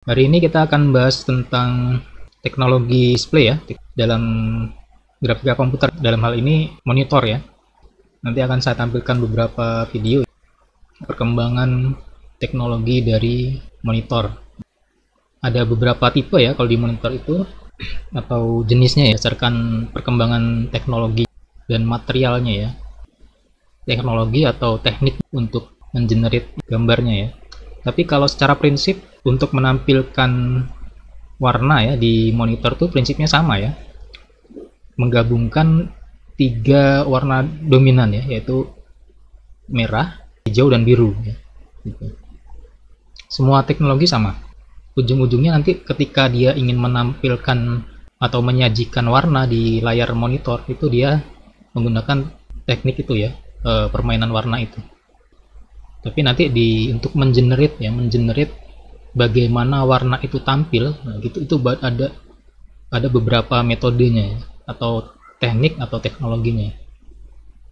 Hari ini kita akan bahas tentang teknologi display ya dalam grafika komputer. Dalam hal ini monitor ya. Nanti akan saya tampilkan beberapa video perkembangan teknologi dari monitor. Ada beberapa tipe ya kalau di monitor itu atau jenisnya ya, berdasarkan perkembangan teknologi dan materialnya ya. Teknologi atau teknik untuk mengenerate gambarnya ya. Tapi kalau secara prinsip untuk menampilkan warna ya di monitor tuh prinsipnya sama ya. Menggabungkan 3 warna dominan ya, yaitu merah, hijau, dan biru ya. Gitu. Semua teknologi sama. Ujung-ujungnya nanti ketika dia ingin menampilkan atau menyajikan warna di layar monitor itu dia menggunakan teknik itu ya, permainan warna itu. Tapi nanti untuk mengenerate bagaimana warna itu tampil, nah gitu, itu ada beberapa metodenya ya, atau teknik atau teknologinya.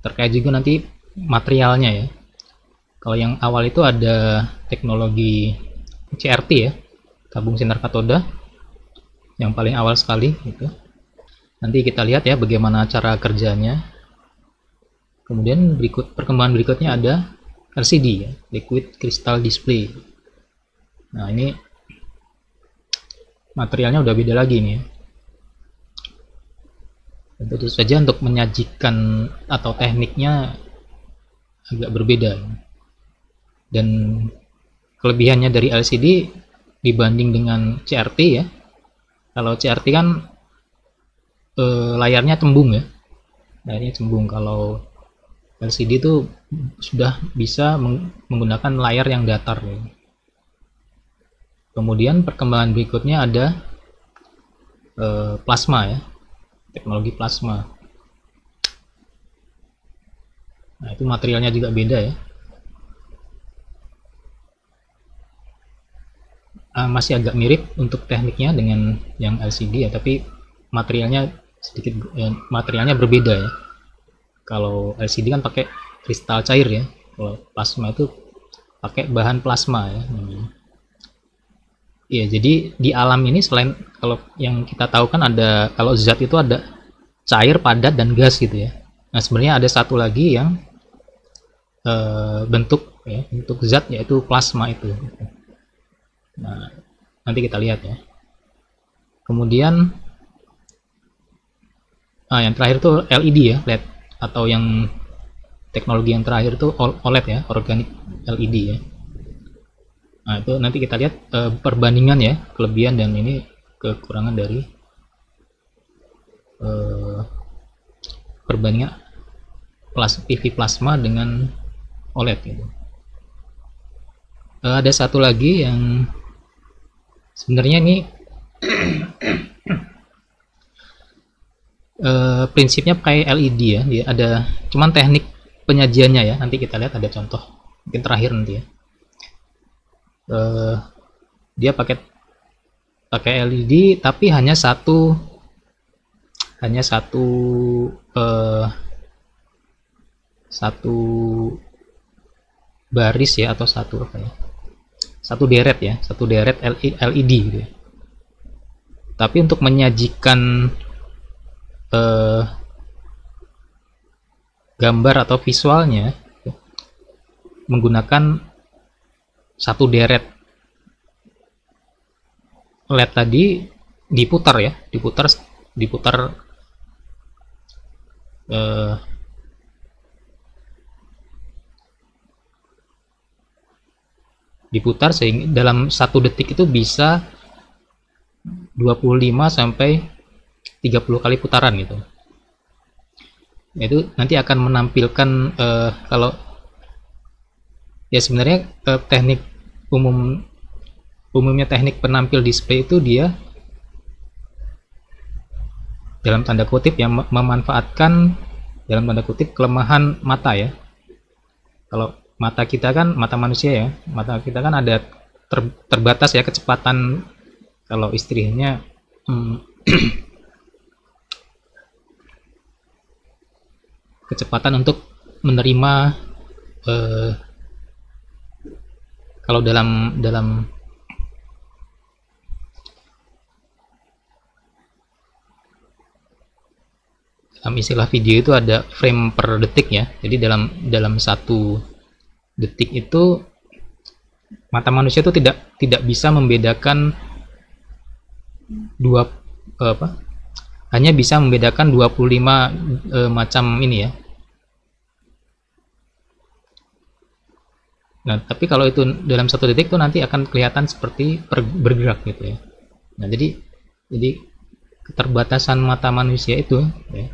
Terkait juga nanti materialnya ya. Kalau yang awal itu ada teknologi CRT ya, tabung sinar katoda, yang paling awal sekali gitu. Nanti kita lihat ya bagaimana cara kerjanya. Kemudian perkembangan berikutnya ada LCD ya, Liquid Crystal Display. Nah, ini materialnya udah beda lagi nih ya. Tentu saja untuk menyajikan atau tekniknya agak berbeda. Dan kelebihannya dari LCD dibanding dengan CRT ya. Kalau CRT kan layarnya cembung ya. Layarnya cembung. Kalau LCD itu sudah bisa menggunakan layar yang datar ya. Kemudian perkembangan berikutnya ada plasma ya, teknologi plasma. Nah, itu materialnya juga beda ya. Masih agak mirip untuk tekniknya dengan yang LCD ya, tapi materialnya materialnya berbeda ya. Kalau LCD kan pakai kristal cair ya, kalau plasma itu pakai bahan plasma ya. Iya, jadi di alam ini selain kalau yang kita tahu kan ada, kalau zat itu ada cair, padat, dan gas gitu ya. Nah, sebenarnya ada satu lagi yang bentuk zat, yaitu plasma itu. Nah, nanti kita lihat ya. Kemudian yang terakhir tuh LED ya, LED, atau yang teknologi yang terakhir itu OLED ya, organic LED ya. Nah, itu nanti kita lihat perbandingan ya, kelebihan dan ini kekurangan dari perbandingan PV plasma dengan OLED gitu. Ada satu lagi yang sebenarnya ini prinsipnya pakai LED ya, dia ada cuman teknik penyajiannya ya, nanti kita lihat ada contoh mungkin terakhir nanti ya. Dia pakai LED tapi hanya satu baris ya, atau satu deret LED gitu ya. Tapi untuk menyajikan gambar atau visualnya menggunakan satu deret LED tadi diputar ya, diputar sehingga dalam 1 detik itu bisa 25 sampai 30 kali putaran gitu. Itu nanti akan menampilkan kalau ya sebenarnya teknik umumnya teknik penampil display itu dia dalam tanda kutip ya memanfaatkan dalam tanda kutip kelemahan mata ya. Kalau mata kita kan, mata manusia ya, mata kita kan ada terbatas ya kecepatan, kalau istilahnya kecepatan untuk menerima kalau dalam dalam istilah video itu ada frame per detik ya. Jadi dalam satu detik itu mata manusia itu tidak bisa membedakan dua hanya bisa membedakan 25 macam ini ya. Nah, tapi kalau itu dalam satu detik tuh nanti akan kelihatan seperti bergerak gitu ya. Nah, jadi keterbatasan mata manusia itu ya.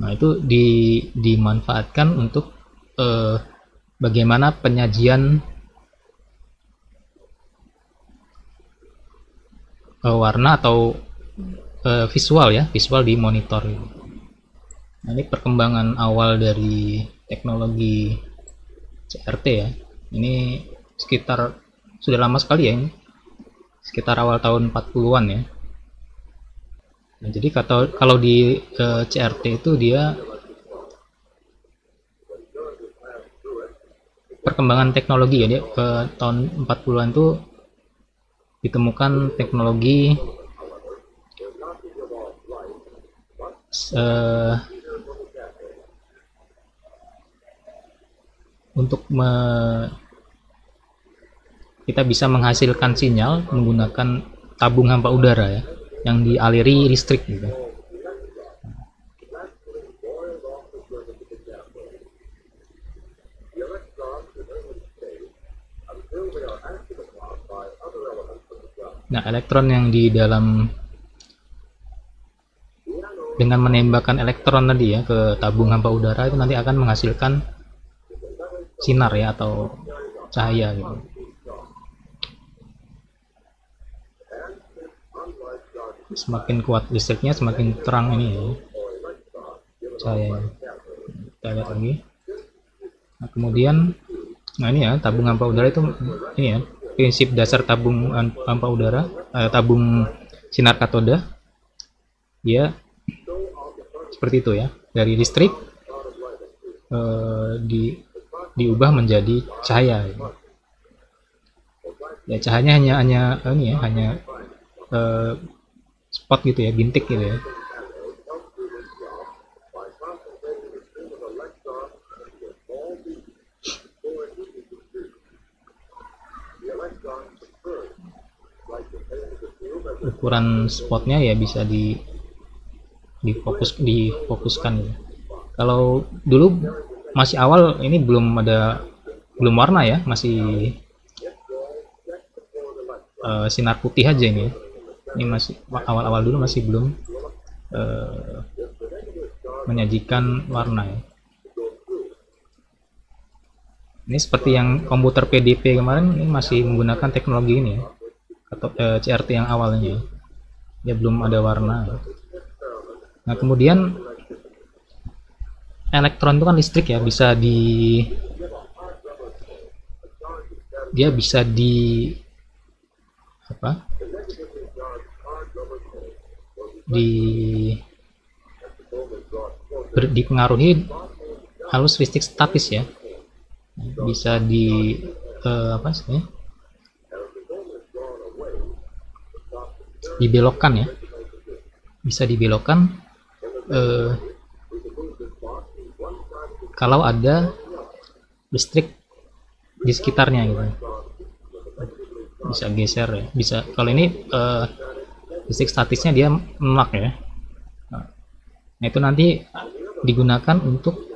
Nah, itu dimanfaatkan untuk bagaimana penyajian warna atau visual di monitor. Nah, ini perkembangan awal dari teknologi CRT ya. Ini sudah lama sekali ya, ini sekitar awal tahun 40-an ya. Nah, jadi kalau di CRT itu dia perkembangan teknologi ya, dia ke tahun 40-an tuh ditemukan teknologi untuk kita bisa menghasilkan sinyal menggunakan tabung hampa udara ya, yang dialiri listrik gitu. Nah, elektron yang di dalam dengan menembakkan elektron tadi ya ke tabung hampa udara itu nanti akan menghasilkan sinar ya atau cahaya gitu. Semakin kuat listriknya semakin terang ini ya cahayanya. Kita lihat lagi. Nah, kemudian ini ya tabung hampa udara itu ini ya prinsip dasar tabung hampa udara, tabung sinar katoda dia seperti itu ya, dari listrik diubah menjadi cahaya ya, cahayanya hanya spot gitu ya, bintik gitu ya. Ukuran spotnya ya bisa difokuskan ya. Kalau dulu masih awal ini belum warna ya, masih sinar putih aja ini ya. Ini masih awal-awal dulu masih belum menyajikan warna ya. Ini seperti yang komputer PDP kemarin, ini masih menggunakan teknologi ini ya, atau CRT yang awalnya ya belum ada warna. Nah, kemudian elektron itu kan listrik ya, dia bisa dipengaruhi arus listrik statis ya, bisa dibelokkan ya, bisa dibelokkan kalau ada listrik di sekitarnya gitu, bisa geser ya, bisa. Kalau ini listrik statisnya dia menolak ya. Nah, itu nanti digunakan untuk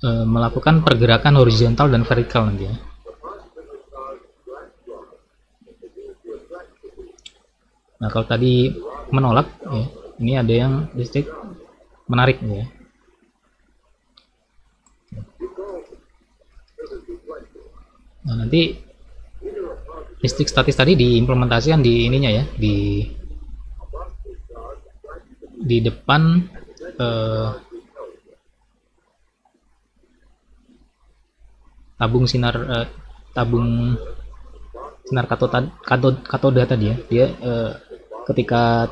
melakukan pergerakan horizontal dan vertikal nanti ya. Nah, kalau tadi menolak ya, ini ada yang listrik menarik ya. Nah, nanti listrik statis tadi diimplementasikan di ininya ya, di depan tabung sinar katoda tadi ya. Dia ketika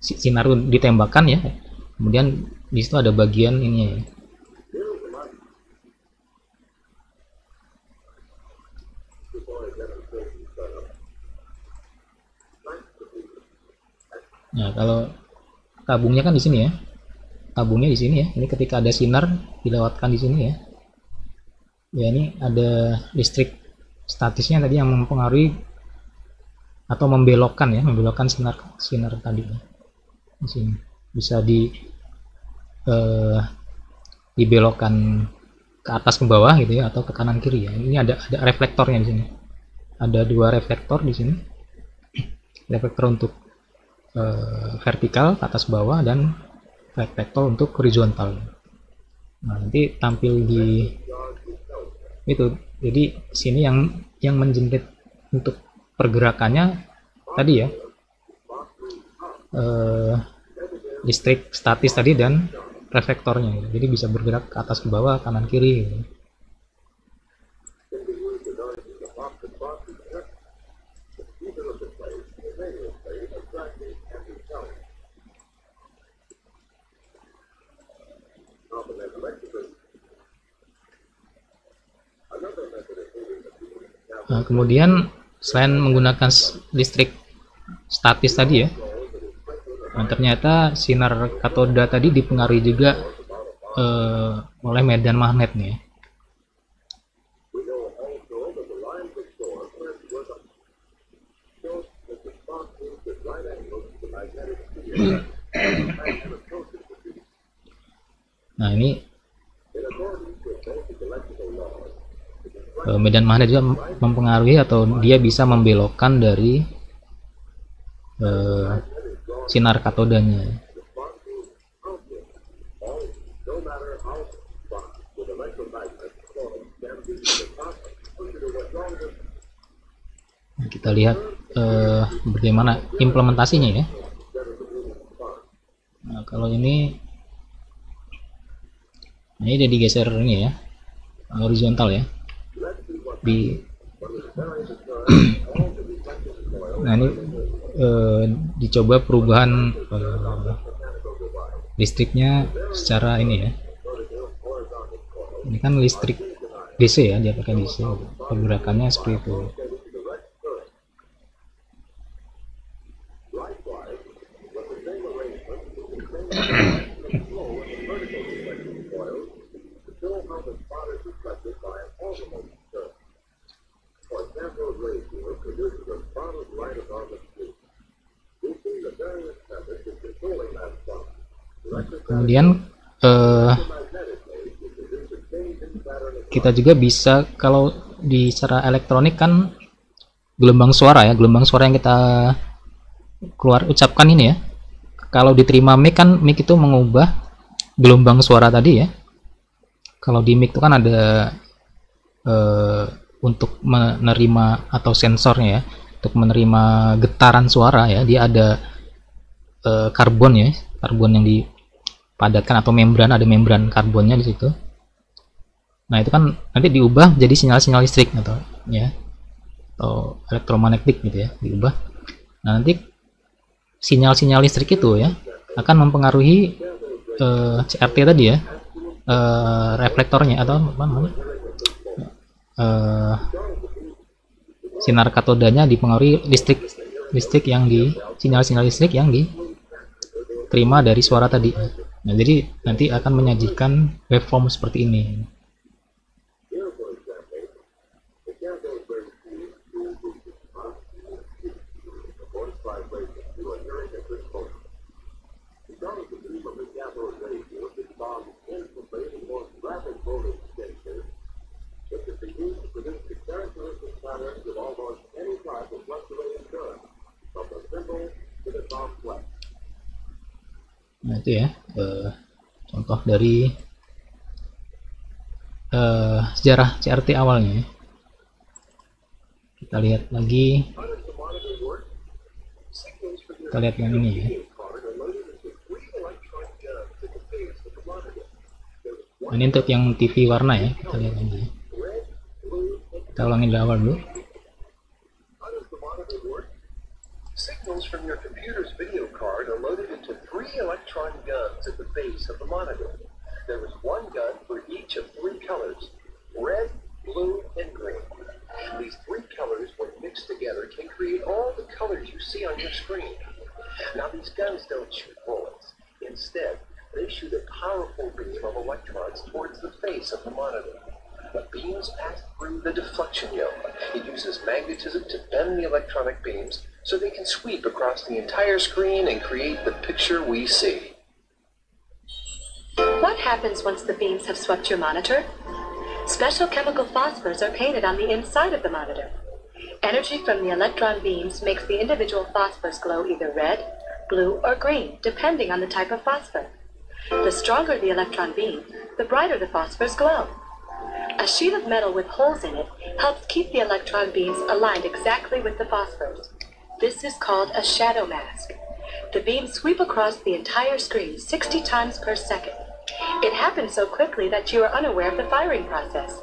sinar ditembakkan ya, kemudian di situ ada bagian ini ya. Nah, kalau tabungnya kan di sini ya. Tabungnya di sini ya. Ini ketika ada sinar dilewatkan di sini ya. Ya, ini ada listrik statisnya tadi yang mempengaruhi atau membelokkan ya, membelokkan sinar tadi ya. Di sini bisa dibelokkan ke atas ke bawah gitu ya, atau ke kanan kiri ya. Ini ada reflektornya di sini. Ada dua reflektor di sini. Reflektor untuk vertikal atas bawah dan reflektor untuk horizontal. Nah, nanti tampil di itu. Jadi sini yang menjepit untuk pergerakannya tadi ya, listrik statis tadi dan reflektornya. Jadi bisa bergerak ke atas ke bawah, kanan kiri gitu. Nah, kemudian selain menggunakan listrik statis tadi ya, nah, ternyata sinar katoda tadi dipengaruhi juga oleh medan magnet nih ya. Nah, ini medan magnet juga mempengaruhi atau dia bisa membelokkan dari sinar katodanya. Nah, kita lihat bagaimana implementasinya ya. Nah, kalau ini udah digeser ini ya, horizontal ya. Nah, ini dicoba perubahan listriknya secara ini ya. Ini kan listrik DC ya, dia pakai DC. Pergerakannya seperti itu. Kemudian kita juga bisa, kalau di secara elektronik kan gelombang suara ya, gelombang suara yang kita ucapkan ini ya, kalau diterima mic kan, mic itu mengubah gelombang suara tadi ya. Kalau di mic itu kan ada untuk menerima atau sensornya ya, untuk menerima getaran suara ya, dia ada karbon ya, karbon yang dipadatkan atau membran, ada membran karbonnya di situ. Nah, itu kan nanti diubah jadi sinyal-sinyal listrik atau ya, atau elektromagnetik gitu ya, diubah. Nah, nanti sinyal-sinyal listrik itu ya akan mempengaruhi CRT tadi ya, reflektornya atau apa namanya, sinar katodanya dipengaruhi listrik yang sinyal-sinyal listrik yang diterima dari suara tadi. Nah, jadi nanti akan menyajikan waveform seperti ini. Nah, itu ya contoh dari sejarah CRT awalnya. Kita lihat lagi, kita lihat yang ini ya. Ini untuk yang TV warna ya, kita lihat ini. Kita ulangi dari awal dulu. Signals from your computer's video card are loaded into 3 electron guns at the base of the monitor. There is one gun for each of 3 colors: red, blue, and green. These 3 colors, when mixed together, can create all the colors you see on your screen. Now, these guns don't shoot bullets. Instead, they shoot a powerful beam of electrons towards the face of the monitor. The beams pass through the deflection yoke. It uses magnetism to bend the electronic beams so they can sweep across the entire screen and create the picture we see. What happens once the beams have swept your monitor? Special chemical phosphors are painted on the inside of the monitor. Energy from the electron beams makes the individual phosphors glow either red, blue, or green, depending on the type of phosphor. The stronger the electron beam, the brighter the phosphors glow. A sheet of metal with holes in it helps keep the electron beams aligned exactly with the phosphors. This is called a shadow mask. The beams sweep across the entire screen 60 times per second. It happens so quickly that you are unaware of the firing process.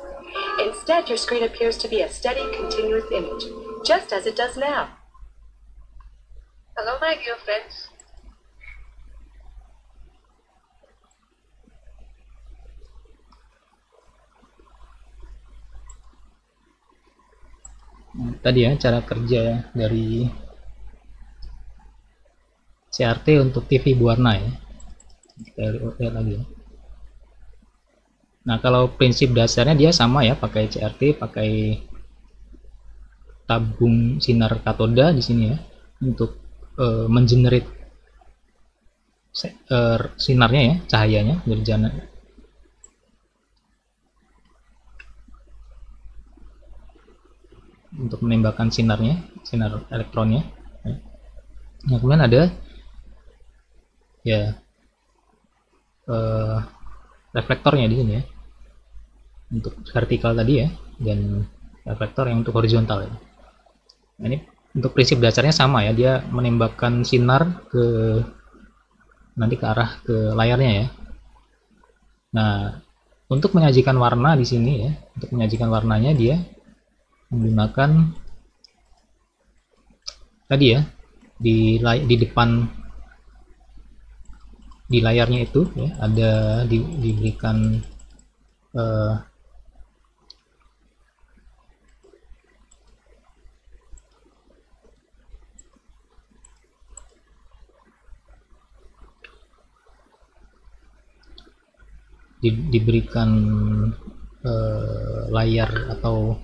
Instead, your screen appears to be a steady, continuous image, just as it does now. Hello, my dear friends. Tadi ya cara kerja dari CRT untuk TV berwarna ya. Kita lihat lagi ya. Nah, kalau prinsip dasarnya dia sama ya, pakai CRT, pakai tabung sinar katoda di sini ya untuk mengenerate sinarnya ya, cahayanya berjalan. Untuk menembakkan sinarnya, sinar elektronnya. Nah, kemudian ada ya reflektornya di sini ya, untuk vertikal tadi ya, dan reflektor yang untuk horizontal ya. Nah, ini untuk prinsip dasarnya sama ya, dia menembakkan sinar nanti ke arah ke layarnya ya. Nah, untuk menyajikan warna di sini ya, untuk menyajikan warnanya dia menggunakan tadi ya, di depan di layarnya itu ya, ada diberikan diberikan layar atau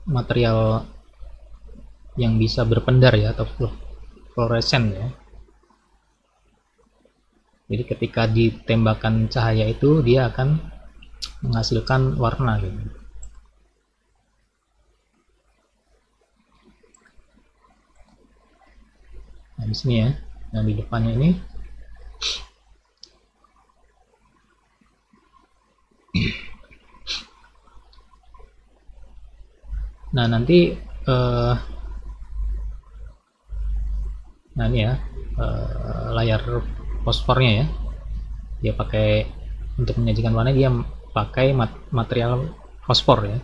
material yang bisa berpendar ya, atau fluoresen ya. Jadi ketika ditembakkan cahaya itu dia akan menghasilkan warna gitu. Nah, di sini ya, yang di depannya ini nah nanti nah ini ya, layar fosfornya ya, dia pakai untuk menyajikan warna, dia pakai material fosfor ya.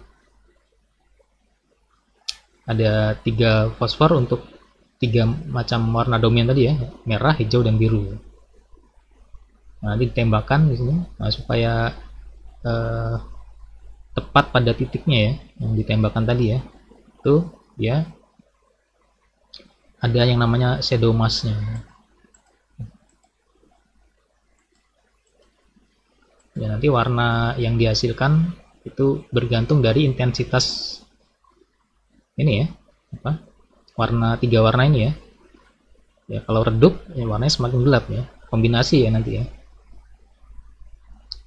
Ada 3 fosfor untuk 3 macam warna dominan tadi ya, merah, hijau, dan biru. Nah, nanti ditembakkan di sini, nah, supaya tepat pada titiknya ya, yang ditembakkan tadi ya, itu ya ada yang namanya shadow mask-nya. Ya, nanti warna yang dihasilkan itu bergantung dari intensitas ini ya, warna 3 warna ini ya. Ya, kalau redup ya warnanya semakin gelap ya, kombinasi ya nanti ya.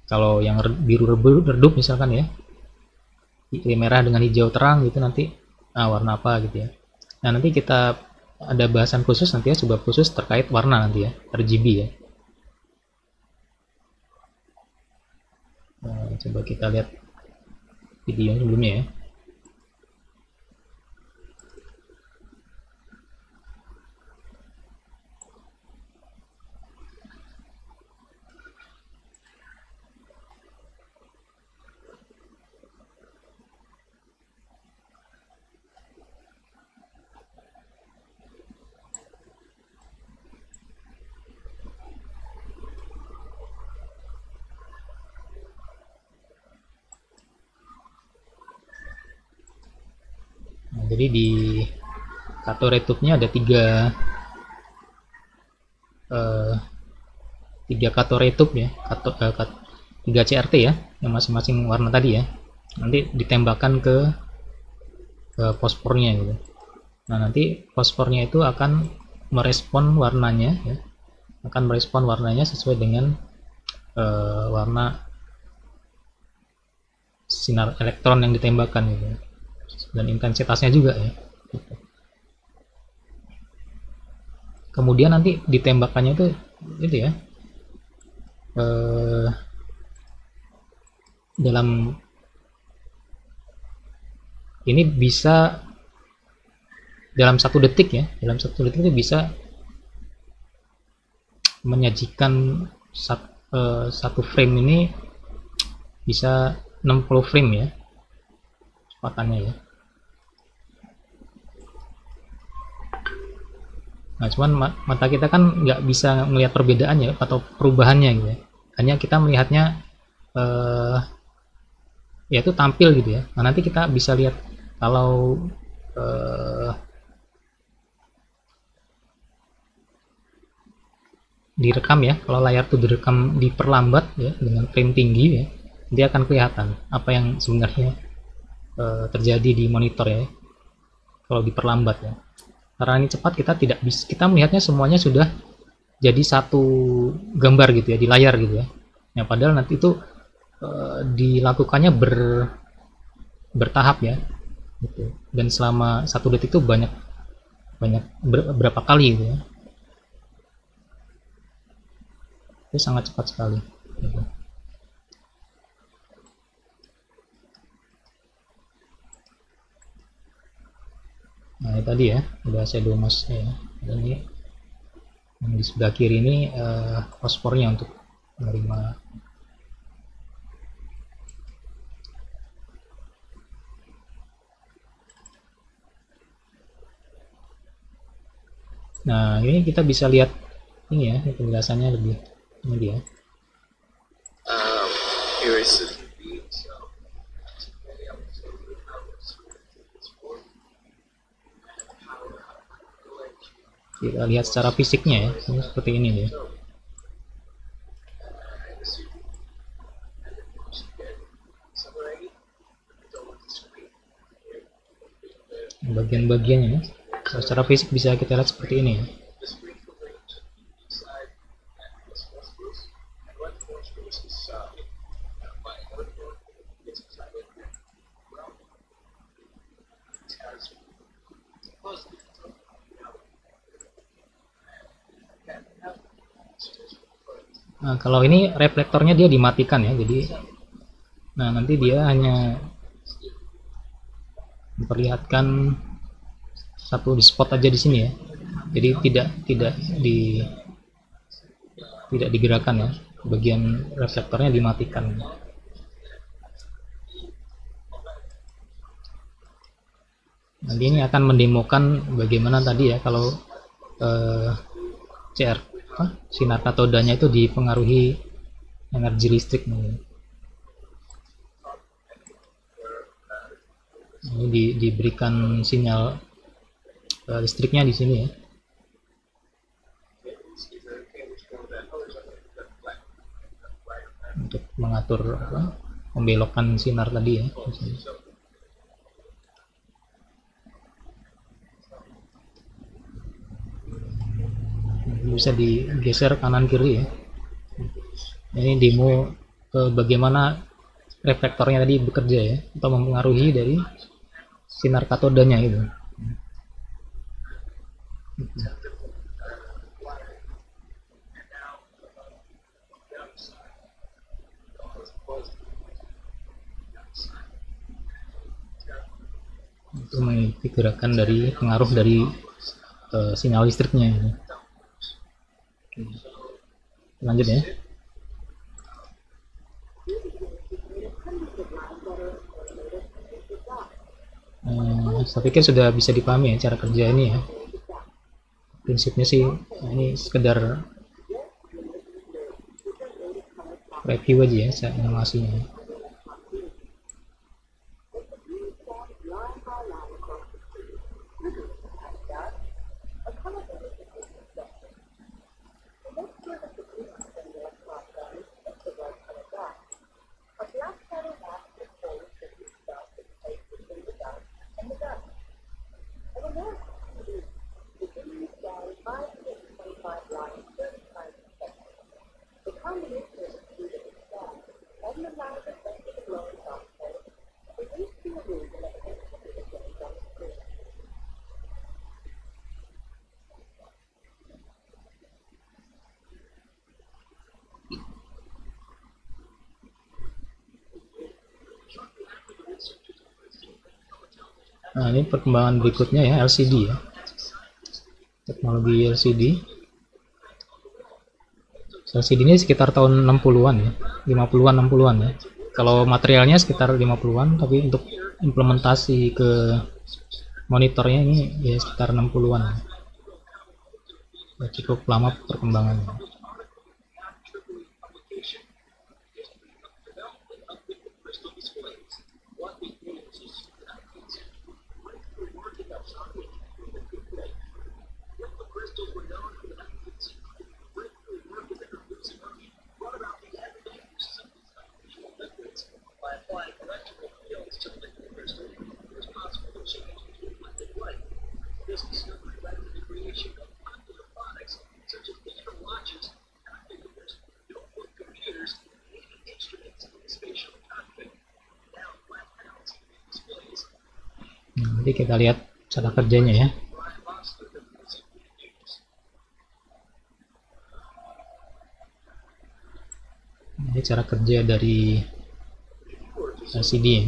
Kalau yang biru redup misalkan ya, merah dengan hijau terang gitu, nanti warna apa gitu ya. Nah, nanti kita ada bahasan khusus nanti ya, sebab khusus terkait warna nanti ya, RGB ya. Nah, coba kita lihat video sebelumnya ya. Jadi di cathode tube-nya ada 3 3 Kato ya, 3 CRT ya, yang masing-masing warna tadi ya. Nanti ditembakkan ke fosfornya gitu. Nah, nanti fosfornya itu akan merespon warnanya ya, sesuai dengan warna sinar elektron yang ditembakkan gitu, dan intensitasnya juga ya. Gitu. Kemudian nanti ditembakannya itu ya, dalam ini bisa dalam 1 detik ya, itu bisa menyajikan satu frame ini bisa 60 frame ya kecepatannya ya. Nah, cuman mata kita kan nggak bisa melihat perbedaannya atau perubahannya gitu ya. Hanya kita melihatnya ya itu tampil gitu ya. Nah, nanti kita bisa lihat kalau direkam ya, kalau layar itu direkam diperlambat ya dengan frame tinggi ya, dia akan kelihatan apa yang sebenarnya terjadi di monitor ya kalau diperlambat ya. Karena ini cepat, kita melihatnya semuanya sudah jadi satu gambar gitu ya di layar gitu ya. Nah, padahal nanti itu dilakukannya bertahap ya gitu. Dan selama 1 detik itu banyak berapa kali gitu ya. Itu sangat cepat sekali gitu. Nah, ini tadi ya, udah shadow mask ya. Ini yang di sebelah kiri ini fosfornya untuk menerima. Nah, ini kita bisa lihat ini ya, penjelasannya lebih ini dia. Kita lihat secara fisiknya ya, ini seperti ini ya. Bagian-bagiannya ya. Secara fisik bisa kita lihat seperti ini ya. Nah, kalau ini reflektornya dia dimatikan ya, jadi nah nanti dia hanya memperlihatkan satu di spot aja di sini ya, jadi tidak digerakkan ya, bagian reflektornya dimatikan. Nanti ini akan mendemokan bagaimana tadi ya kalau sinar katodanya itu dipengaruhi energi listrik. Ini diberikan sinyal listriknya di sini ya. Untuk mengatur membelokkan sinar tadi ya. Bisa digeser kanan kiri ya. Ini demo bagaimana reflektornya tadi bekerja ya, atau mempengaruhi dari sinar katodanya itu. Itu mengikuti gerakan dari pengaruh dari sinyal listriknya ini. Lanjut ya. Saya pikir sudah bisa dipahami ya cara kerja ini ya. Prinsipnya sih ini sekedar review aja ya, saya animasinya. Nah, ini perkembangan berikutnya ya, LCD ya. Teknologi LCD. LCD ini sekitar tahun 60-an ya, 50-an 60-an ya. Kalau materialnya sekitar 50-an, tapi untuk implementasi ke monitornya ini ya sekitar 60-an. Ya, cukup lama perkembangannya. Nanti kita lihat cara kerjanya ya. Ini cara kerja dari LCD ya.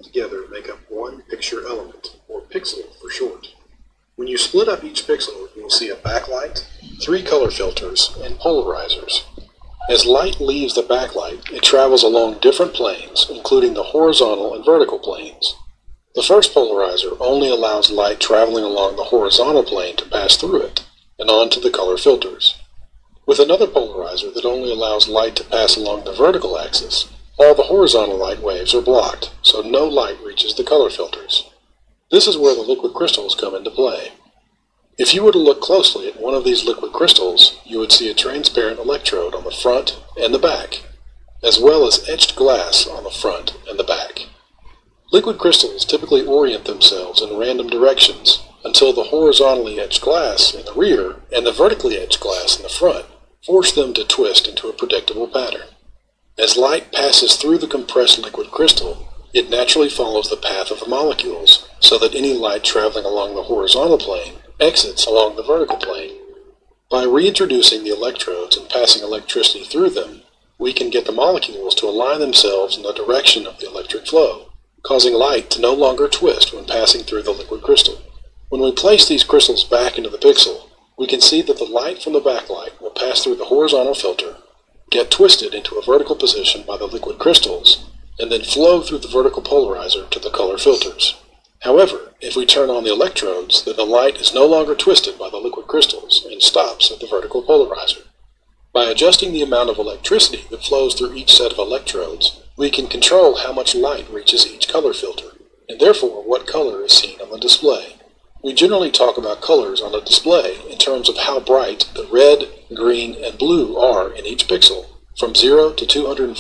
Together make up one picture element, or pixel for short. When you split up each pixel, you will see a backlight, 3 color filters, and polarizers. As light leaves the backlight, it travels along different planes, including the horizontal and vertical planes. The first polarizer only allows light traveling along the horizontal plane to pass through it, and onto the color filters. With another polarizer that only allows light to pass along the vertical axis, all the horizontal light waves are blocked, so no light reaches the color filters. This is where the liquid crystals come into play. If you were to look closely at one of these liquid crystals, you would see a transparent electrode on the front and the back, as well as etched glass on the front and the back. Liquid crystals typically orient themselves in random directions until the horizontally etched glass in the rear and the vertically etched glass in the front force them to twist into a predictable pattern. As light passes through the compressed liquid crystal, it naturally follows the path of the molecules, so that any light traveling along the horizontal plane exits along the vertical plane. By reintroducing the electrodes and passing electricity through them, we can get the molecules to align themselves in the direction of the electric flow, causing light to no longer twist when passing through the liquid crystal. When we place these crystals back into the pixel, we can see that the light from the backlight will pass through the horizontal filter, get twisted into a vertical position by the liquid crystals, and then flow through the vertical polarizer to the color filters. However, if we turn on the electrodes, then the light is no longer twisted by the liquid crystals and stops at the vertical polarizer. By adjusting the amount of electricity that flows through each set of electrodes, we can control how much light reaches each color filter, and therefore what color is seen on the display. We generally talk about colors on a display in terms of how bright the red, green, and blue are in each pixel, from 0 to 255.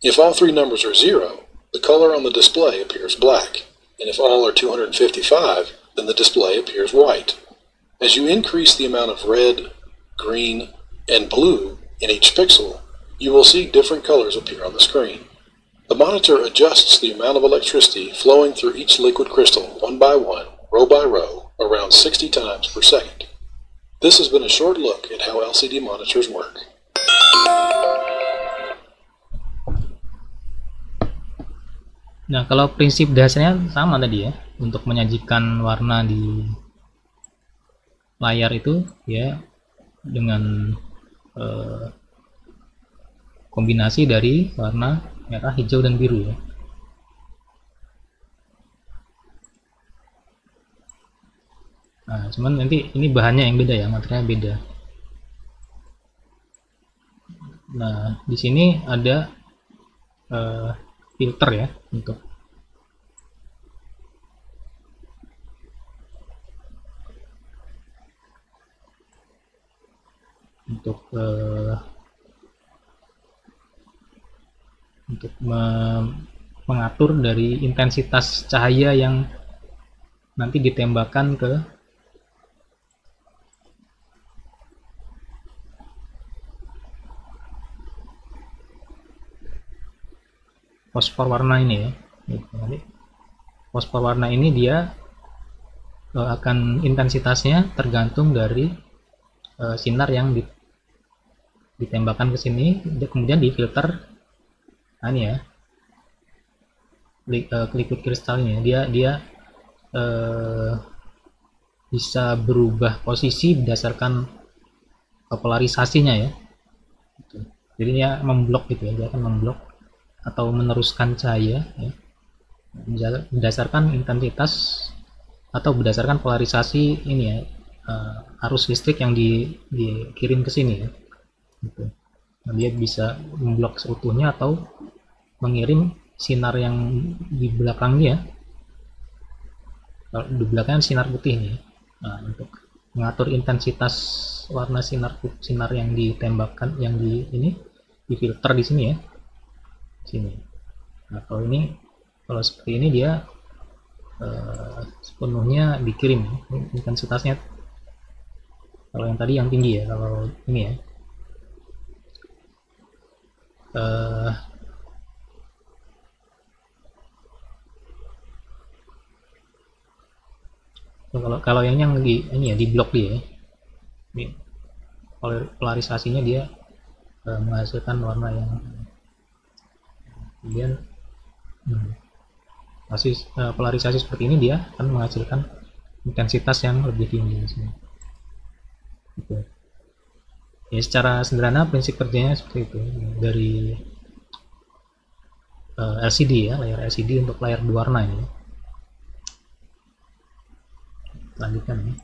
If all 3 numbers are 0, the color on the display appears black, and if all are 255, then the display appears white. As you increase the amount of red, green, and blue in each pixel, you will see different colors appear on the screen. The monitor adjusts the amount of electricity flowing through each liquid crystal one by one, row by row, around 60 times per second. This has been a short look at how LCD monitors work. Nah, kalau prinsip dasarnya sama tadi ya, untuk menyajikan warna di layar itu ya dengan kombinasi dari warna merah, hijau, dan biru ya. Nah, cuman nanti ini bahannya yang beda ya, materialnya beda. Nah, di sini ada filter ya untuk mengatur dari intensitas cahaya yang nanti ditembakkan ke fosfor warna ini ya. Fosfor warna ini dia akan intensitasnya tergantung dari sinar yang ditembakkan ke sini, kemudian difilter. Nah ini ya, liquid kristalnya dia bisa berubah posisi berdasarkan polarisasinya ya. Jadi dia memblok gitu ya, dia akan memblok atau meneruskan cahaya ya, berdasarkan intensitas atau berdasarkan polarisasi ini ya, arus listrik yang dikirim ke sini ya. Gitu. Nah, dia bisa memblok seutuhnya atau mengirim sinar yang di belakangnya. Kalau di belakang sinar putih nih. Nah, untuk mengatur intensitas warna sinar yang ditembakkan, yang difilter di sini ya, sini. Nah, kalau seperti ini dia sepenuhnya dikirim intensitasnya. Kalau yang tadi yang tinggi ya, kalau ini ya. Kalau yang di ini ya, di blok dia ya. Ini polarisasinya dia menghasilkan warna yang kemudian polarisasi seperti ini dia akan menghasilkan intensitas yang lebih tinggi di sini. Gitu. Ya, secara sederhana prinsip kerjanya seperti itu dari LCD ya, layar LCD untuk layar berwarna ini. Lanjutkan ya.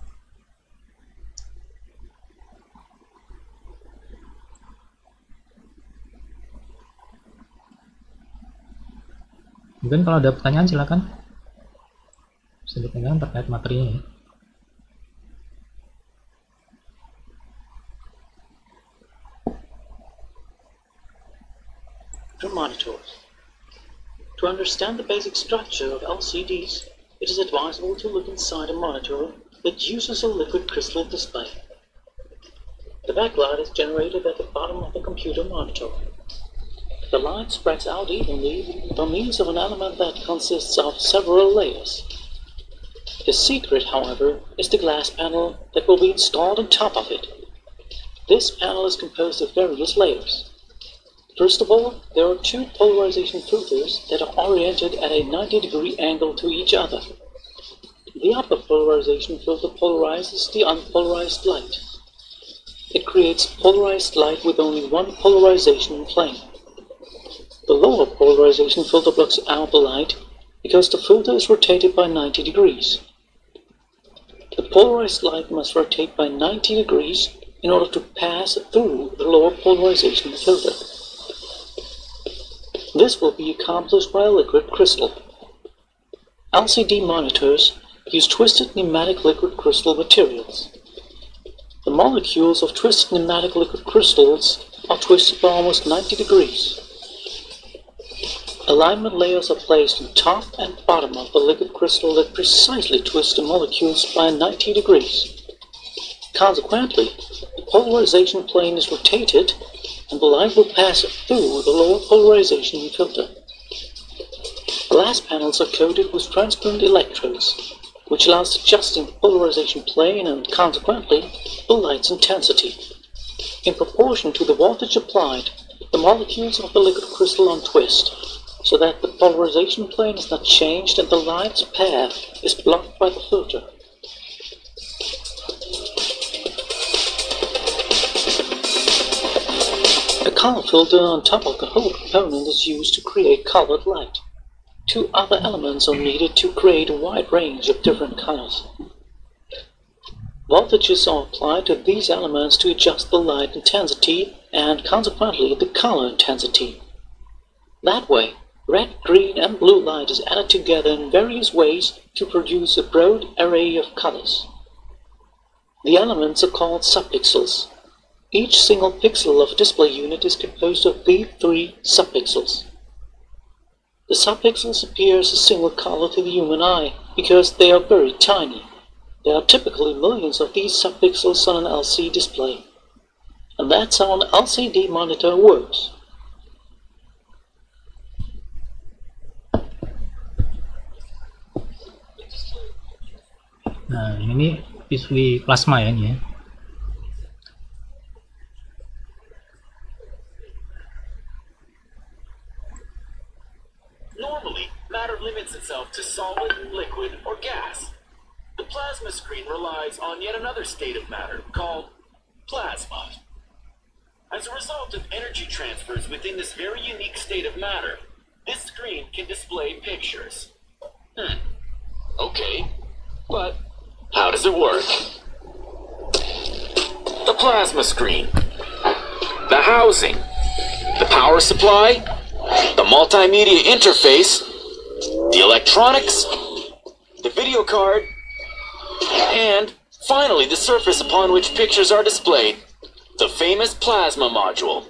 Mungkin kalau ada pertanyaan silakan, bisa ditanyakan terkait materinya ya. Monitors. To understand the basic structure of LCDs, it is advisable to look inside a monitor that uses a liquid crystal display. The backlight is generated at the bottom of the computer monitor. The light spreads out evenly by means of an element that consists of several layers. The secret, however, is the glass panel that will be installed on top of it. This panel is composed of various layers. First of all, there are two polarization filters that are oriented at a 90-degree angle to each other. The upper polarization filter polarizes the unpolarized light. It creates polarized light with only one polarization plane. The lower polarization filter blocks out the light because the filter is rotated by 90 degrees. The polarized light must rotate by 90 degrees in order to pass through the lower polarization filter. This will be accomplished by a liquid crystal. LCD monitors use twisted pneumatic liquid crystal materials. The molecules of twisted pneumatic liquid crystals are twisted by almost 90 degrees. Alignment layers are placed on top and bottom of the liquid crystal that precisely twist the molecules by 90 degrees. Consequently, the polarization plane is rotated and the light will pass through the lower polarization filter. Glass panels are coated with transparent electrodes, which allows adjusting the polarization plane and, consequently, the light's intensity. In proportion to the voltage applied, the molecules of the liquid crystal untwist, so that the polarization plane is not changed and the light's path is blocked by the filter. A color filter on top of the whole component is used to create colored light. Two other elements are needed to create a wide range of different colors. Voltages are applied to these elements to adjust the light intensity and, consequently, the color intensity. That way, red, green, and blue light is added together in various ways to produce a broad array of colors. The elements are called subpixels. Each single pixel of a display unit is composed of these three subpixels. The subpixels appear as a single color to the human eye because they are very tiny. There are typically millions of these subpixels on an LCD display. And that's how an LCD monitor works. Nah, ini display plasma ya ini ya. Normally, matter limits itself to solid, liquid, or gas. The plasma screen relies on yet another state of matter called plasma. As a result of energy transfers within this very unique state of matter, this screen can display pictures. Okay, but how does it work? The plasma screen, the housing, the power supply, the multimedia interface, the electronics, the video card, and finally the surface upon which pictures are displayed, the famous plasma module.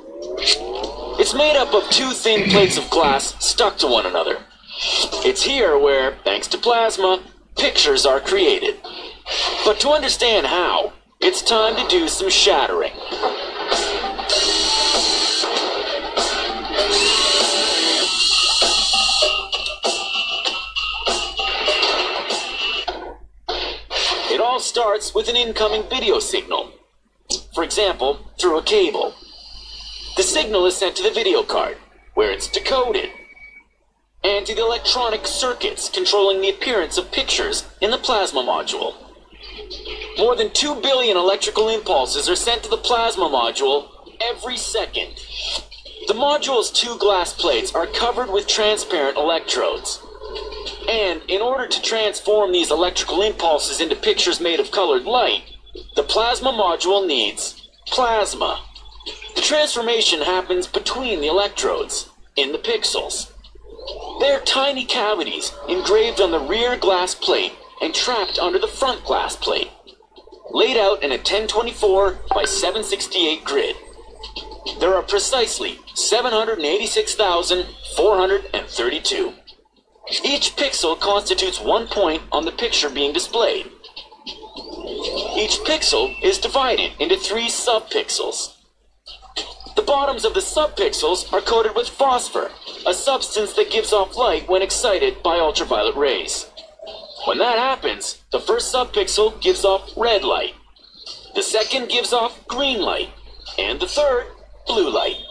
It's made up of two thin plates of glass stuck to one another. It's here where, thanks to plasma, pictures are created. But to understand how, it's time to do some shattering. It all starts with an incoming video signal. For example, through a cable. The signal is sent to the video card, where it's decoded, and to the electronic circuits controlling the appearance of pictures in the plasma module. More than 2 billion electrical impulses are sent to the plasma module every second. The module's two glass plates are covered with transparent electrodes. And in order to transform these electrical impulses into pictures made of colored light, the plasma module needs plasma. The transformation happens between the electrodes, in the pixels. They're tiny cavities engraved on the rear glass plate and trapped under the front glass plate, laid out in a 1024 by 768 grid. There are precisely 786,432. Each pixel constitutes 1 point on the picture being displayed. Each pixel is divided into 3 subpixels. The bottoms of the subpixels are coated with phosphor, a substance that gives off light when excited by ultraviolet rays. When that happens, the first subpixel gives off red light, the second gives off green light, and the third, blue light.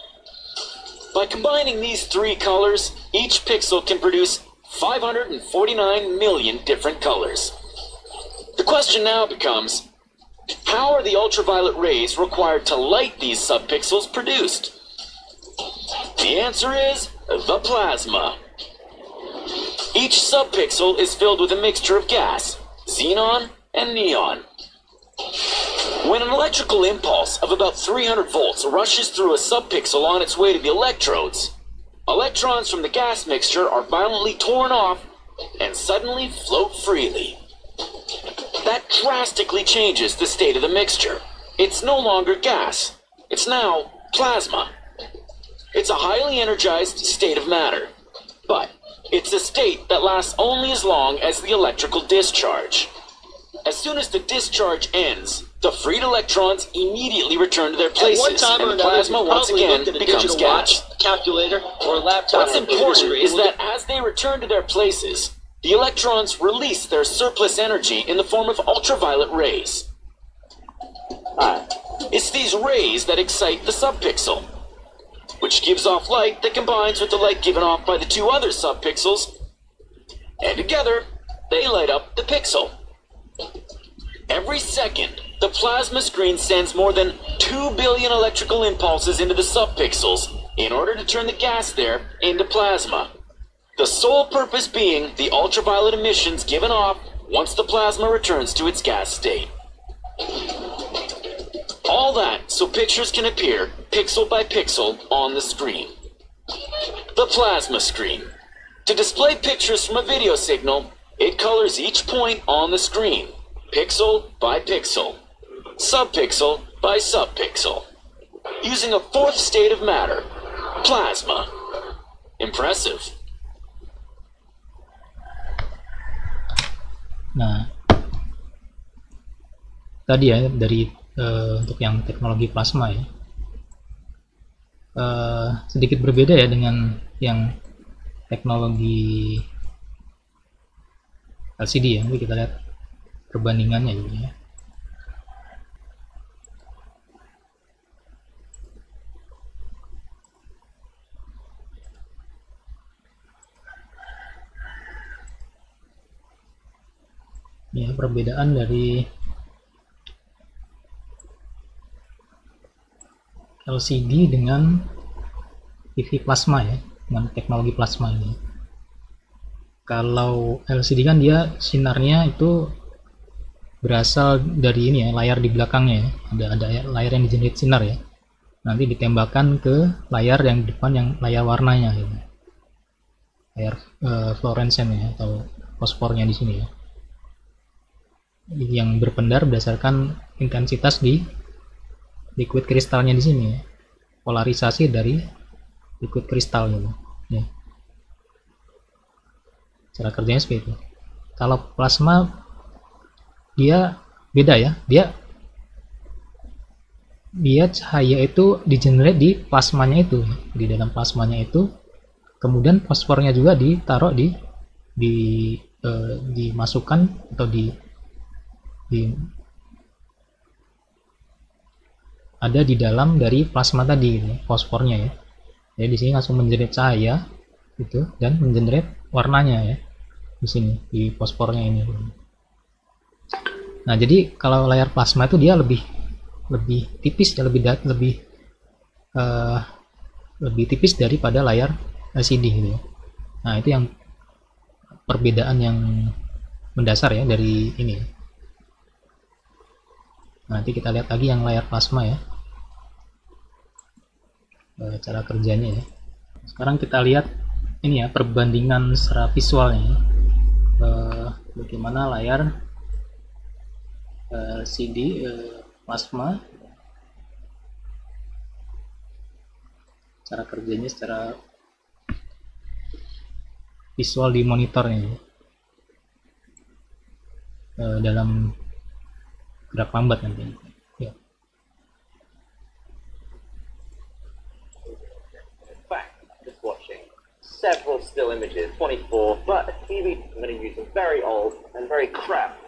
By combining these 3 colors, each pixel can produce 549 million different colors. The question now becomes, how are the ultraviolet rays required to light these subpixels produced? The answer is the plasma. Each subpixel is filled with a mixture of gas, xenon, and neon. When an electrical impulse of about 300 volts rushes through a subpixel on its way to the electrodes, electrons from the gas mixture are violently torn off and suddenly float freely. That drastically changes the state of the mixture. It's no longer gas. It's now plasma. It's a highly energized state of matter, but it's a state that lasts only as long as the electrical discharge. As soon as the discharge ends, the freed electrons immediately return to their places, and the plasma once again becomes gas. Calculator, or a laptop. What's important is that as they return to their places, the electrons release their surplus energy in the form of ultraviolet rays. It's these rays that excite the subpixel, which gives off light that combines with the light given off by the 2 other subpixels, and together, they light up the pixel. Every second, the plasma screen sends more than 2 billion electrical impulses into the subpixels in order to turn the gas there into plasma. The sole purpose being the ultraviolet emissions given off once the plasma returns to its gas state. All that so pictures can appear pixel by pixel on the screen. The plasma screen. To display pictures from a video signal, it colors each point on the screen, pixel by pixel, subpixel by subpixel, using a 4th state of matter, plasma. Impressive. Nah, tadi ya dari untuk yang teknologi plasma ya, sedikit berbeda ya dengan yang teknologi LCD ya. Nanti kita lihat perbandingannya juga ya. Ya, perbedaan dari LCD dengan TV plasma ya, dengan teknologi plasma ini. Kalau LCD kan dia sinarnya itu berasal dari ini ya, layar di belakangnya ya. Ada layar yang digenerate sinar ya. Nanti ditembakkan ke layar yang di depan yang layar warnanya gitu. Layar fluorescent ya, atau fosfornya di sini ya. Yang berpendar berdasarkan intensitas di liquid kristalnya di sini ya. Polarisasi dari liquid kristal gitu ya. Cara kerjanya seperti itu. Kalau plasma dia beda ya, dia cahaya itu digenerate di plasmanya itu, di dalam plasmanya itu, kemudian fosfornya juga ditaruh dimasukkan atau ada di dalam dari plasma tadi gitu, fosfornya ya. Jadi di sini langsung mengenerate cahaya itu dan mengenerate warnanya ya di sini di fosfornya ini. Nah, jadi kalau layar plasma itu dia lebih tipis ya, lebih tipis daripada layar LCD gitu ya. Nah, itu yang perbedaan yang mendasar ya dari ini. Nanti kita lihat lagi yang layar plasma ya, cara kerjanya ya. Sekarang kita lihat ini ya, perbandingan secara visualnya ya. Bagaimana layar LCD plasma, cara kerjanya secara visual di monitornya ya. Dalam gerak lambat nanti ya. Just watching several still images, 24, but a TV I'm going to use a very old and very crap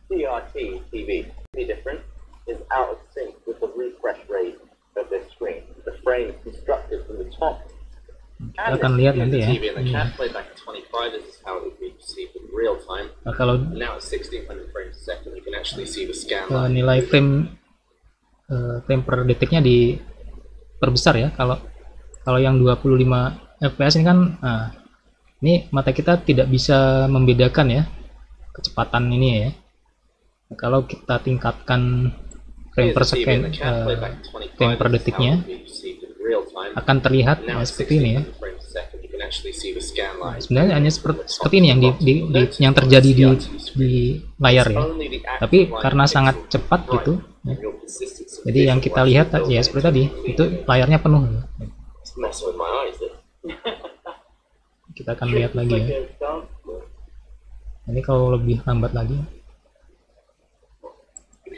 CRT TV. The difference is out of sync with the refresh rate of this screen. The frame is constructed from the top. Kita akan lihat nanti ya. TV and the cat played back at 25. This is how it would be perceived in real time. Nah, kalau now at 1600 frames a second, you can actually see the scan line. line. Nilai frame per detiknya diperbesar ya. Kalau yang 25 fps ini kan, ini mata kita tidak bisa membedakan ya kecepatan ini ya. Nah, kalau kita tingkatkan frame per second, frame per detiknya akan terlihat ya, seperti ini ya. Nah, sebenarnya hanya seperti ini yang terjadi di layar ya. Tapi karena sangat cepat gitu ya. Jadi yang kita lihat ya seperti tadi, itu layarnya penuh. Kita akan lihat lagi ya. Ini kalau lebih lambat lagi.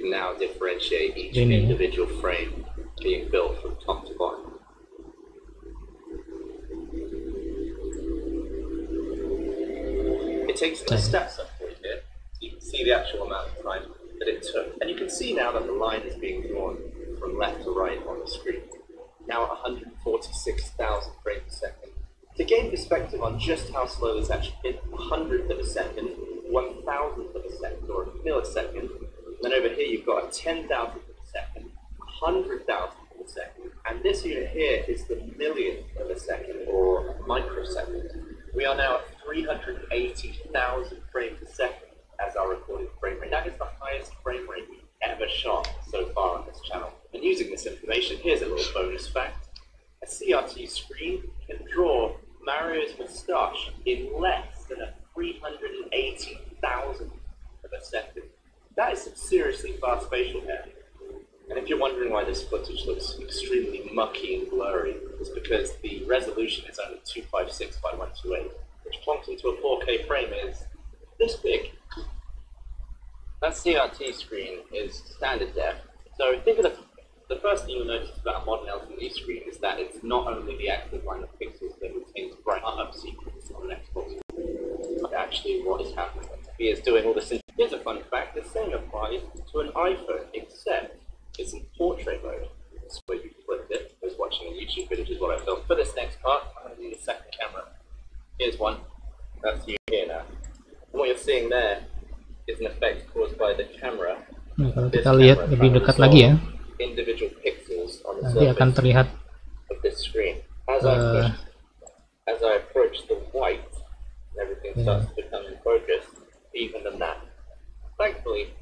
Now differentiate each Ini. individual frame being built from top to bottom. It takes the steps up for you here, so you can see the actual amount of time that it took. And you can see now that the line is being drawn from left to right on the screen. Now at 146,000 frames a second. To gain perspective on just how slow this actually is, 100th of a second, 1,000th of a second, or a millisecond. Then over here you've got a 10,000th of a second, 100,000th of a second, and this unit here is the millionth of a second, or microsecond. We are now at 380,000 frames a second as our recorded frame rate. That is the highest frame rate we've ever shot so far on this channel. And using this information, here's a little bonus fact. A CRT screen can draw Mario's moustache in less than a 380,000th of a second. That is some seriously fast facial hair. And if you're wondering why this footage looks extremely mucky and blurry, it's because the resolution is only 256 by 128, which plonked into a 4K frame is this big. That CRT screen is standard def. So think of the first thing you'll notice about a modern LCD screen is that it's not only the active line of pixels that retains bright up sequence on an Xbox, but actually what is happening. He is doing all this. Here's a fun fact, the same applies to an iPhone, except it's in portrait mode. That's where you flipped it. I was watching a YouTube video, which is what I filmed. For this next part, I'm going to need a second camera. Here's one. That's you here now. And what you're seeing there is an effect caused by the camera. Nah, kalau kita lihat lebih dekat lagi ya, Individual pixels on the nanti akan surface terlihat of this screen. As I approach the white, everything starts to become in focus, even than that. Thankfully,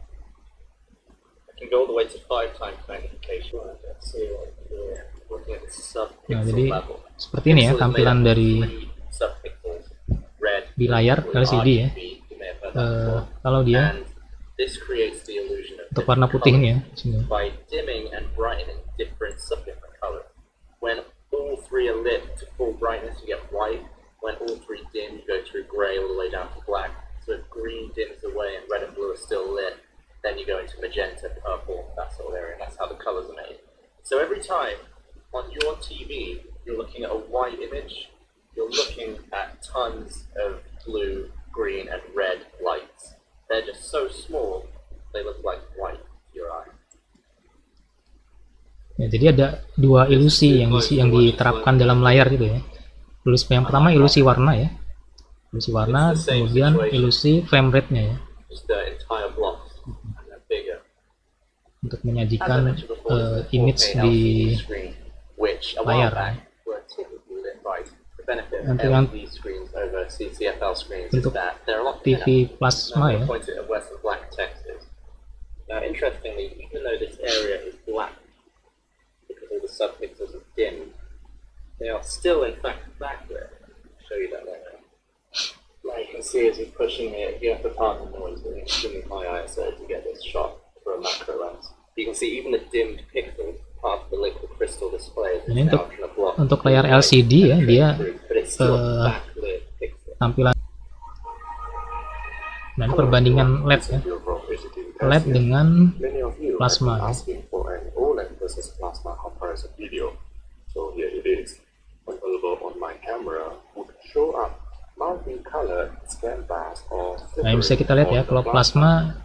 I can go all the way to 5 times magnification. Let's see what we're looking at the Nah, subpixel jadi level. seperti ini ya tampilan dari Subpixels, red, di layar LCD ya. RGB, you may have heard that before. Kalau dia And this creates the illusion of untuk warna putih ini ya, sini. by dimming and brightening different colors. When all 3 are lit to full brightness, you get white. When all 3 dim, you go through grey all the way down to black. So if green dims away and red and blue are still lit, then you go into magenta, purple, that sort of area, and that's how the colors are made. So every time on your TV you're looking at a white image, you're looking at tons of blue, green, and red lights. They're just so small, they look like white to your eye. Ya, jadi ada dua ilusi yang diterapkan dalam layar gitu ya. Ilusi yang pertama ilusi warna ya, ilusi warna, kemudian ilusi frame rate-nya ya, Just the entire block and they're bigger. untuk menyajikan image di layar. Nanti yang untuk TV plasma ya. Now, interestingly, even though this area is black because all the subpixels are dim, they are still in fact backlit. I'll show you that later. Like you can see as he's pushing it, you have to pardon the noise, but it's extremely high ISO to get this shot for a macro lens. You can see even the dimmed pixels part of the liquid crystal display. Ini untuk layar LCD ya, dia tampilan dan perbandingan LED ya, LED dengan plasma ya. So here it is, available on my camera, would show up multi-color scan bars or Nah, yang bisa kita lihat ya, kalau plasma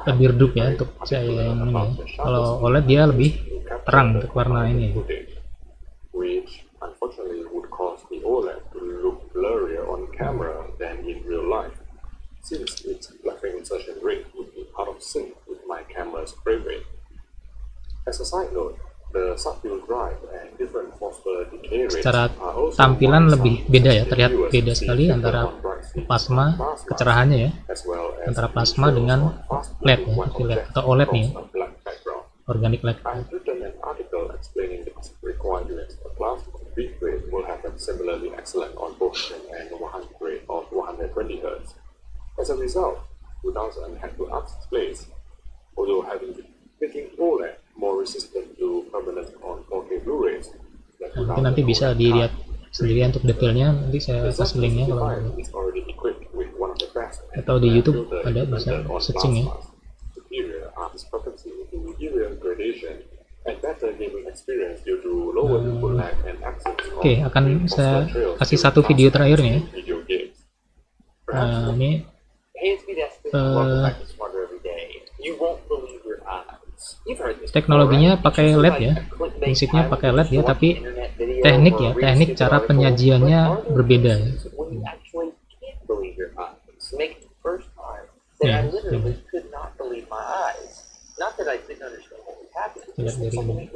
lebih redup ya untuk cahaya yang ini ya. Kalau OLED dia lebih terang untuk warna ini ya. which unfortunately would cause the OLED to look blurrier on camera than in real life, since its blacklight insertion rate would be out of sync with my camera's frame rate. As a side note, the subfield drive and different phosphor decay rates Secara are also tampilan why lebih some beda ya, viewers terlihat beda see sekali filter antara on bright screen plasma plasma, kecerahannya ya, as well as antara plasma dengan LED ya, LED atau OLED nih ya, a black background. organic LED. I've written an article explaining the requirements a plasma bit rate will have been similarly excellent on both 10 and 100 rate of 120 Hz. As a result, 2000 had to up displays, although making OLED more resistant to permanent on 4K Blu-rays. Mungkin nanti bisa dilihat sendiri untuk detailnya, nanti saya kasih linknya kalau atau di YouTube ada, bisa searching ya. Oke, akan saya kasih satu video terakhir nih. Nah, ini teknologinya pakai LED ya, prinsipnya pakai LED ya, tapi teknik cara penyajiannya berbeda ya. Ya, lihat dari ini.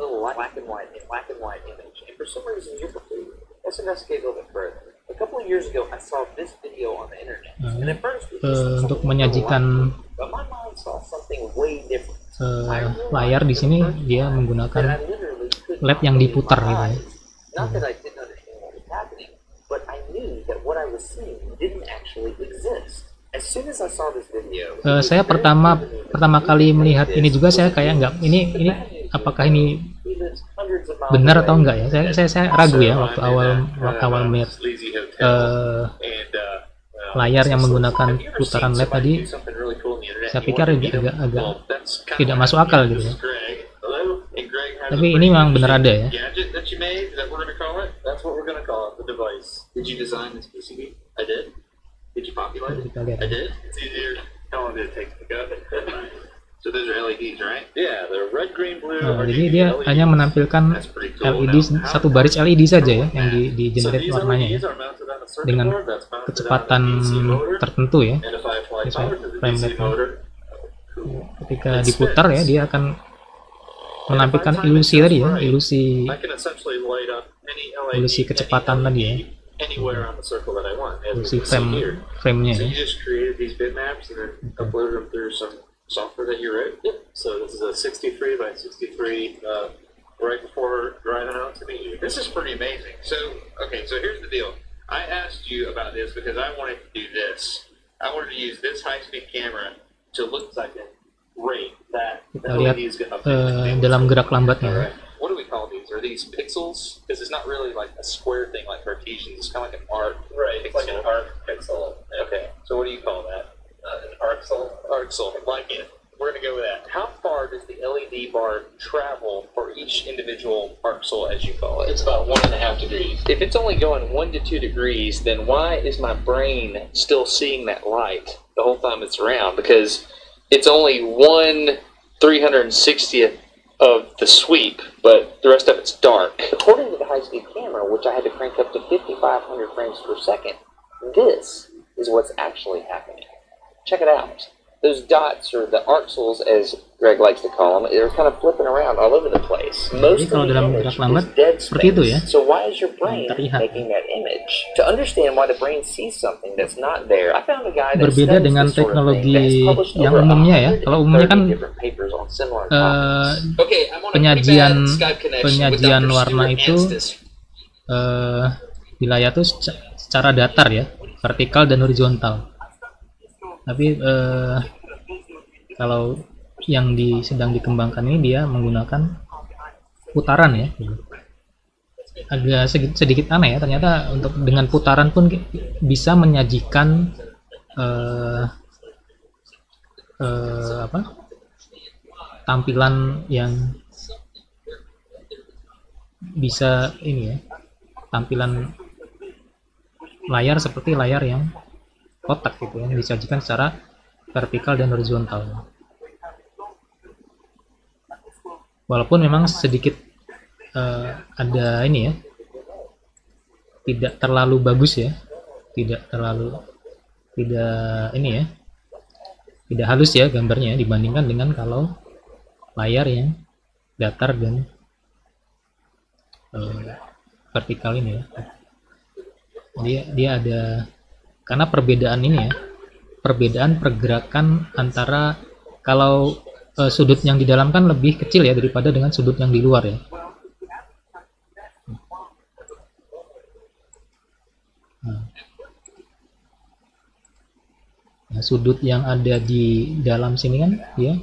Untuk menyajikan layar di sini dia menggunakan LED yang diputar gitu ya. Saya pertama kali melihat ini juga, saya kayak nggak, ini apakah ini benar atau enggak ya, saya ragu ya waktu awal melihat layar yang menggunakan putaran LED tadi. Saya pikir agak tidak masuk akal gitu ya, tapi ini memang benar ada ya. Kita lihat. Nah, jadi dia hanya menampilkan LED, satu baris LED saja ya yang di generate warnanya ya, dengan kecepatan tertentu ya, frame rate-nya. Ketika diputar ya, dia akan menampilkan ilusi tadi ya, ilusi kecepatan tadi ya, ilusi frame-nya ya. Software that you wrote. Yep. So this is a 63 by 63 right before driving out to meet you. This is pretty amazing. So, okay, so here's the deal. I asked you about this because I wanted to do this. I wanted to use this high-speed camera to look like a rate that kita lihat dalam gerak lambatnya. What do we call these? Are these pixels? Because it's not really like a square thing like Cartesian. It's kind of like an arc. Right, it's like an arc pixel. Okay, so what do you call that? An arcsel. Arcsel, like it. We're going to go with that. How far does the LED bar travel for each individual arcsel, as you call it? It's about 1.5 degrees. If it's only going 1 to 2 degrees, then why is my brain still seeing that light the whole time it's around? Because it's only 1/360th of the sweep, but the rest of it's dark. According to the high-speed camera, which I had to crank up to 5,500 frames per second, this is what's actually happening. Check it out. Those dots, or the arcsels, as Greg likes to call them, they're kind of flipping around all over the place. Most Jadi kalau dalam gerak lambat seperti itu ya. So why is your brain making that image? To understand why the brain sees something that's not there, I found a guy that berbeda dengan teknologi yang umumnya ya. Kalau umumnya kan penyajian warna itu di layar itu secara datar ya, vertikal dan horizontal. Tapi kalau yang sedang dikembangkan ini dia menggunakan putaran ya. Agak sedikit aneh ya, ternyata untuk dengan putaran pun bisa menyajikan tampilan yang bisa ini ya, tampilan layar seperti layar yang kotak gitu yang disajikan secara vertikal dan horizontal. Walaupun memang sedikit ada ini ya, tidak terlalu bagus ya, tidak ini ya, tidak halus ya gambarnya dibandingkan dengan kalau layar yang datar dan vertikal ini ya. Dia ada, karena perbedaan ini ya, perbedaan pergerakan antara kalau sudut yang di dalam kan lebih kecil ya daripada dengan sudut yang di luar ya. Nah, sudut yang ada di dalam sini kan dia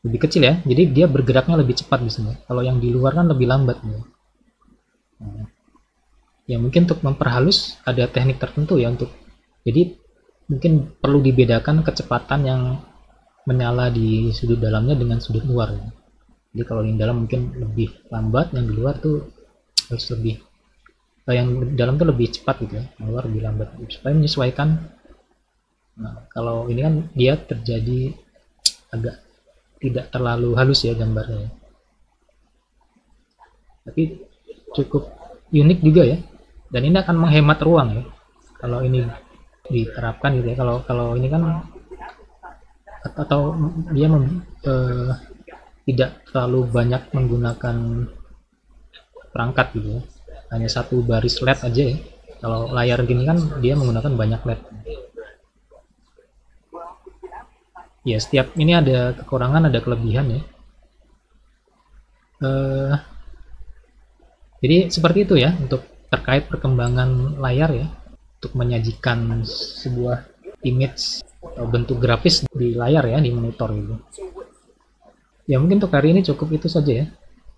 lebih kecil ya, jadi dia bergeraknya lebih cepat di sini. Kalau yang di luar kan lebih lambat ya. Ya mungkin untuk memperhalus ada teknik tertentu ya, untuk jadi mungkin perlu dibedakan kecepatan yang menyala di sudut dalamnya dengan sudut luar ya. Jadi kalau yang dalam mungkin lebih lambat, yang di luar tuh harus lebih, yang dalam tuh lebih cepat gitu ya, yang luar lebih lambat supaya menyesuaikan. Nah kalau ini kan dia terjadi agak tidak terlalu halus ya gambarnya, tapi cukup unik juga ya. Dan ini akan menghemat ruang ya kalau ini diterapkan gitu ya. Kalau ini kan atau dia tidak terlalu banyak menggunakan perangkat gitu ya, hanya satu baris LED aja ya. Kalau layar gini kan dia menggunakan banyak LED ya. Setiap ini ada kekurangan, ada kelebihan ya. Jadi seperti itu ya untuk terkait perkembangan layar ya, untuk menyajikan sebuah image atau bentuk grafis di layar ya, di monitor gitu. Ya mungkin untuk hari ini cukup itu saja ya.